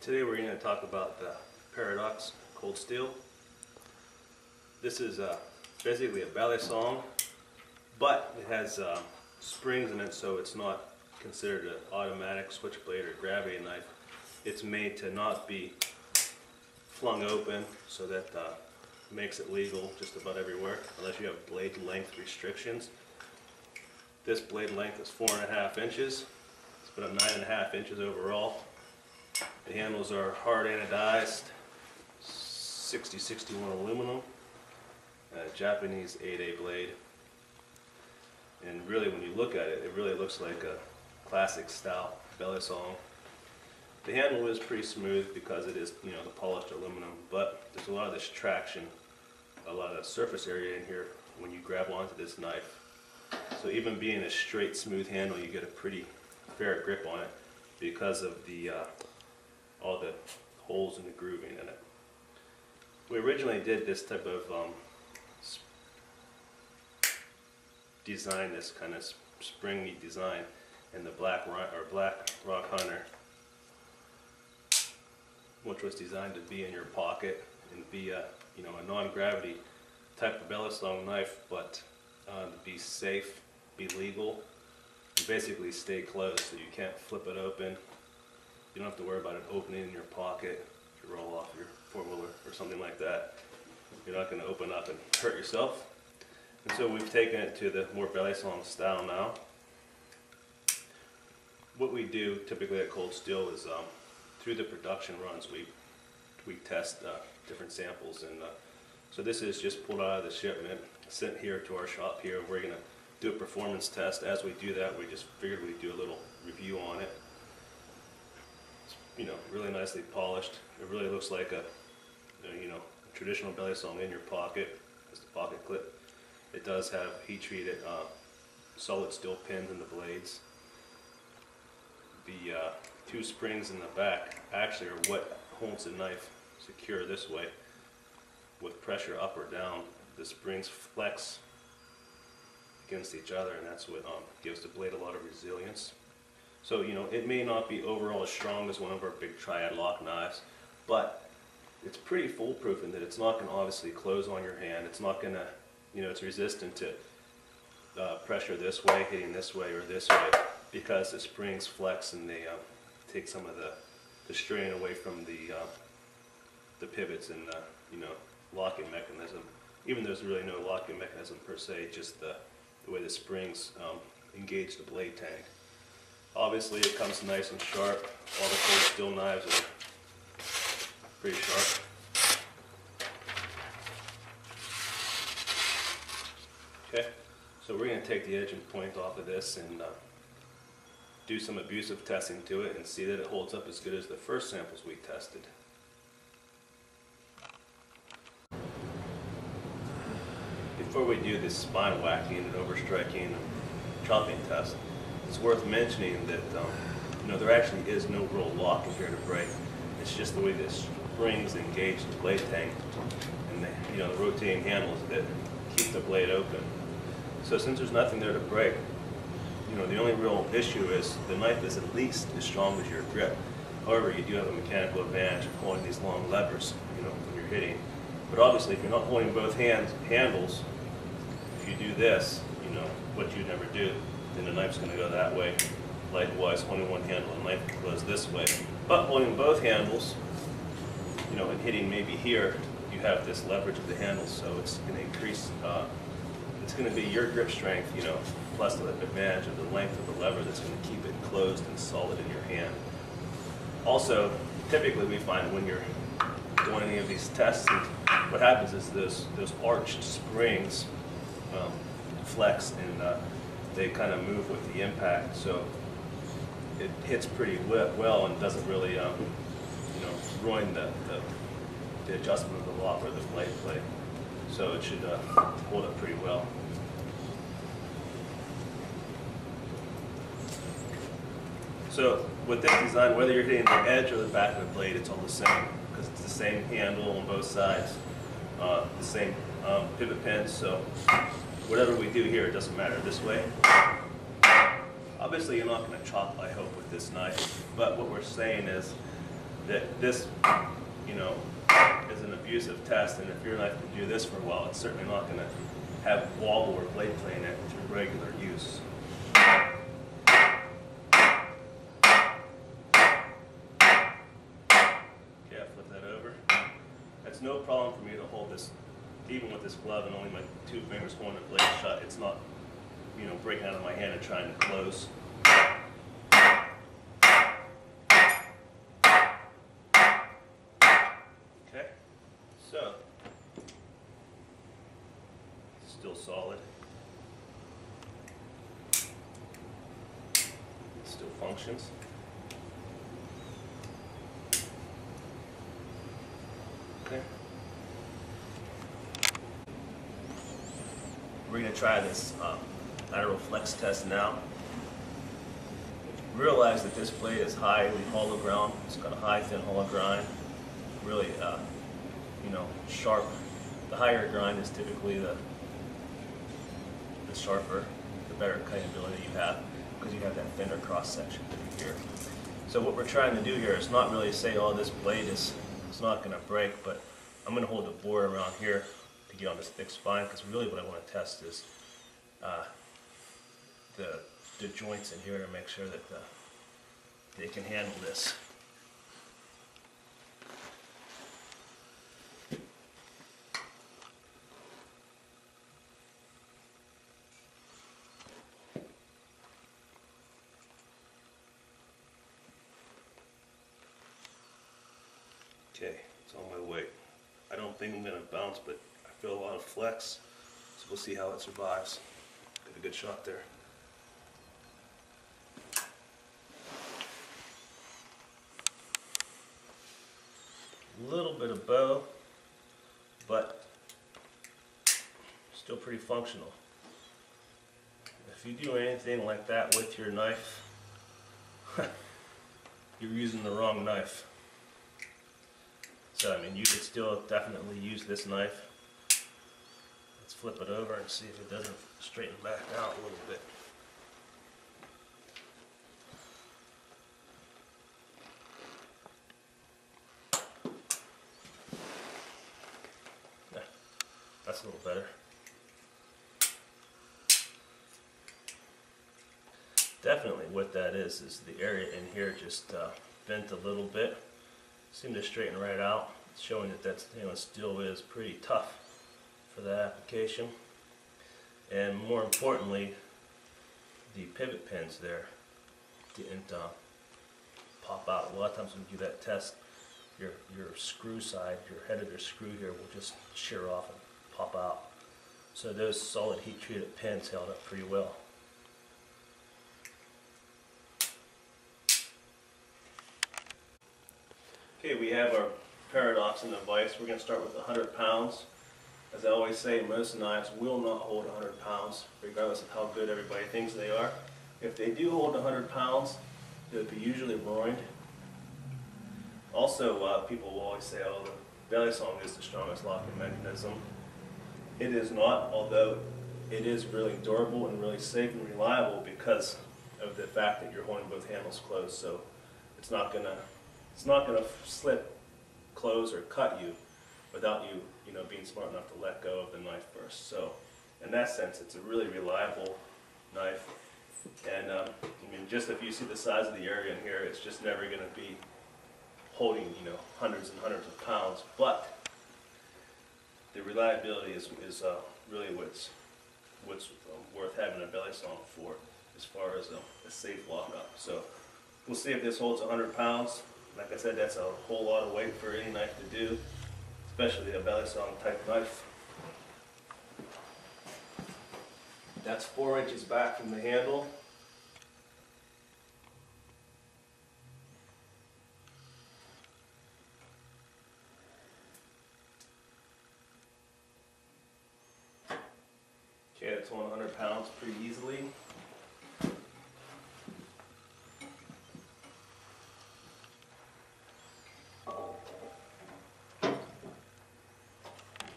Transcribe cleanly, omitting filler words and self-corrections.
Today we're going to talk about the Paradox Cold Steel. This is basically a balisong, but it has springs in it, so it's not considered an automatic switchblade or gravity knife. It's made to not be flung open, so that makes it legal just about everywhere, unless you have blade length restrictions. This blade length is 4.5 inches. It's about 9.5 inches overall. The handles are hard anodized, 6061 aluminum, Japanese 8A blade. And really, when you look at it, it really looks like a classic style balisong. The handle is pretty smooth because it is, the polished aluminum, but there's a lot of this traction, a lot of surface area in here when you grab onto this knife. So even being a straight, smooth handle, you get a pretty fair grip on it because of the all the holes and the grooving in it. We originally did this type of design, this kind of springy design, in the Black Rock Hunter, which was designed to be in your pocket and be a non-gravity type of balisong knife, but to be safe, be legal, and basically stay closed so you can't flip it open. You don't have to worry about it opening in your pocket if you roll off your four-wheeler or something like that. You're not going to open up and hurt yourself. And so we've taken it to the more balisong style now. What we do typically at Cold Steel is through the production runs we test different samples, and so this is just pulled out of the shipment, sent here to our shop here. We're going to do a performance test. As we do that, we just figured we'd do a little review on it. It's, really nicely polished. It really looks like a traditional balisong in your pocket. Just a pocket clip. It does have heat-treated solid steel pins in the blades. The two springs in the back actually are what holds the knife secure this way. With pressure up or down, the springs flex against each other, and that's what gives the blade a lot of resilience. So, it may not be overall as strong as one of our big triad lock knives, but it's pretty foolproof in that it's not going to obviously close on your hand. It's not going to, it's resistant to pressure this way, hitting this way or this way, because the springs flex and they take some of the strain away from the pivots and locking mechanism. Even though there's really no locking mechanism per se, just the way the springs engage the blade tank. Obviously it comes nice and sharp. All the Cold Steel knives are pretty sharp. Okay, so we're going to take the edge and point off of this and do some abusive testing to it and see that it holds up as good as the first samples we tested. Before we do this spine whacking and overstriking and chopping test, it's worth mentioning that there actually is no real lock in here to break. It's just the way the springs engage the blade tank and the rotating handles that keep the blade open. So since there's nothing there to break, the only real issue is the knife is at least as strong as your grip. However, you do have a mechanical advantage of holding these long levers, when you're hitting. But obviously, if you're not holding both handles, if you do this, what you'd never do, then the knife's going to go that way. Likewise, holding one handle, the knife goes this way. But holding both handles, and hitting maybe here, you have this leverage of the handles, so it's going to increase. It's going to be your grip strength, plus the advantage of the length of the lever that's going to keep it closed and solid in your hand. Also, typically we find when you're doing any of these tests, what happens is those arched springs flex and they kind of move with the impact, so it hits pretty well and doesn't really ruin the adjustment of the lock or the blade plate. So it should hold up pretty well. So with this design, whether you're hitting the edge or the back of the blade, it's all the same because it's the same handle on both sides, the same pivot pins. So whatever we do here, it doesn't matter. This way, obviously you're not going to chop, I hope, with this knife. But what we're saying is that this, you know, is an abusive test, and if your knife can do this for a while, it's certainly not going to have wobble or blade play in it through regular use. Okay, I flip that over. That's no problem for me to hold this, even with this glove and only my 2 fingers holding the blade shut. It's not, you know, breaking out of my hand and trying to close. Okay, so still solid. It still functions. Okay. We're going to try this lateral flex test now. Realize that this blade is highly hollow ground. It's got a high thin hollow grind. Really, you know, sharp. The higher grind is typically the sharper, the better cutting ability you have, because you have that thinner cross section here. So what we're trying to do here is not really say, oh, this blade is not going to break, but I'm going to hold the bore around here to get on this thick spine, because really what I want to test is the joints in here to make sure that they can handle this. Okay, it's on my way. I don't think I'm going to bounce, but I feel a lot of flex, so we'll see how it survives. Get a good shot there. A little bit of bow, but still pretty functional. If you do anything like that with your knife, you're using the wrong knife. So, I mean, you could still definitely use this knife. Let's flip it over and see if it doesn't straighten back out a little bit. Yeah, that's a little better. Definitely what that is the area in here just bent a little bit. Seemed to straighten right out, showing that that stainless steel is pretty tough for that application. And more importantly, the pivot pins there didn't pop out. A lot of times when you do that test, your screw side, your head of your screw here will just shear off and pop out. So those solid heat treated pins held up pretty well. Okay, we have our paradox in the vise. We're going to start with 100 pounds. As I always say, most knives will not hold 100 pounds, regardless of how good everybody thinks they are. If they do hold 100 pounds, they'll be usually ruined. Also, people will always say, oh, the belly song is the strongest locking mechanism. It is not, although it is really durable and really safe and reliable because of the fact that you're holding both handles closed. So it's not gonna slip, close, or cut you without you, being smart enough to let go of the knife first. So, in that sense, it's a really reliable knife. And I mean, just if you see the size of the area in here, it's just never going to be holding, hundreds and hundreds of pounds. But the reliability is really what's worth having a belly song for, as far as a safe lockup. So we'll see if this holds 100 pounds. Like I said, that's a whole lot of weight for any knife to do, especially a belly song type knife. That's 4 inches back from the handle. Okay, that's 100 pounds pretty easily.